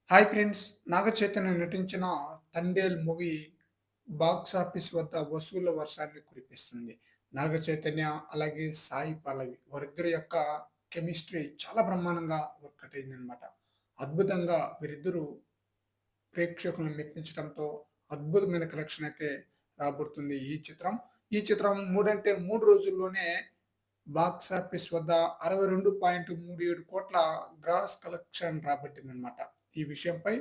Hi friends! Naga Chaitanya నటించిన 'Thandel' movie box office వద్ద వసూళ్ల వర్షాన్ని కురిపిస్తుంది. నాగ చైతన్య అలాగే సాయి పల్లవి వారిద్దరి యొక్క కెమిస్ట్రీ చాలా బ్రహ్మాండంగా వర్కౌట్ అయిందనమాట. అద్భుతంగా వీరిద్దరూ ప్రేక్షకులను మెప్పించడంతో అద్భుతమైన కలెక్షన్ అయితే రాబడుతుంది ఈ చిత్రం. ఈ చిత్రం 3 రోజుల్లోనే బాక్స్ ఆఫీస్ వద్ద 62.37 కోట్ల గ్రాస్ కలెక్షన్ రాబట్టిందనమాట. ఈ విషయంపై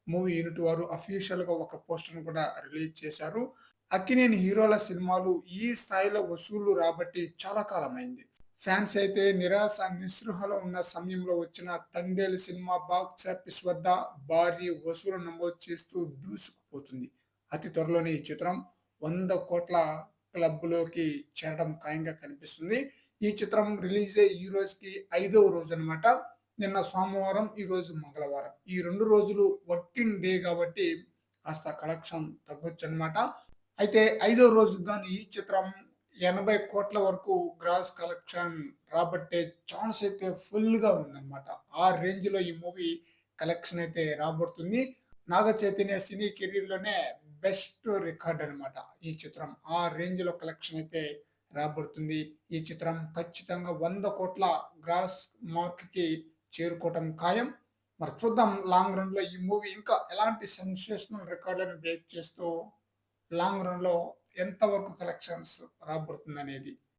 మూవీ యూనిట్ వారు అఫీషియల్‌గా ఒక పోస్టర్‌ని కూడా రిలీజ్ చేశారు. అక్కినేని హీరోల సినిమాలు ఈ స్థాయిలో వసూళ్లు రాబట్టి చాలా కాలమైంది. ఫ్యాన్స్ అయితే నిరాశ, నిస్పృహలో ఉన్న సమయంలో వచ్చిన 'తండేల్' సినిమా బాక్స్ ఆఫీస్ వద్ద భారీ వసూళ్లు నమోదు చేస్తూ దూసుకుపోతుంది. అతి త్వరలోనే ఈ చిత్రం 100 కోట్ల క్లబ్‌లోకి చేరడం ఖాయంగా కనిపిస్తుంది. ఈ చిత్రం రిలీజ్ అయ్యి ఈ రోజుకి 5వ రోజన్నమాట. నిన్న సోమవారం, ఈరోజు మంగళవారం. ఈ 2 రోజులు వర్కింగ్ డే కాబట్టి కాస్త కలెక్షన్ తగ్గొచ్చన్నమాట. అయితే 5వ రోజుకి గాని ఈ చిత్రం 80 కోట్ల వరకు గ్రాస్ కలెక్షన్ రాబట్టే ఛాన్స్ అయితే ఫుల్‌గా ఉందన్నమాట. ఆ రేంజ్‌లో ఈ మూవీ కలెక్షన్ అయితే రాబడుతుంది. నాగ చైతన్య సినీ కెరీర్‌లోనే బెస్ట్ రికార్డ్ అన్నమాట ఈ చిత్రం. ఆ రేంజ్‌లో కలెక్షన్ అయితే రాబడుతుంది. ఈ చిత్రం ఖచ్చితంగా 100 కోట్ల గ్రాస్ మార్క్‌కి చేరుకోవటం ఖాయం. మరి చూద్దాం లాంగ్ రన్‌లో ఈ మూవీ ఇంకా ఎలాంటి సెన్సేషనల్ రికార్డ్‌లను బ్రేక్ చేస్తూ లాంగ్ రన్‌లో ఎంత వరకు కలెక్షన్స్ రాబడుతుందనేది.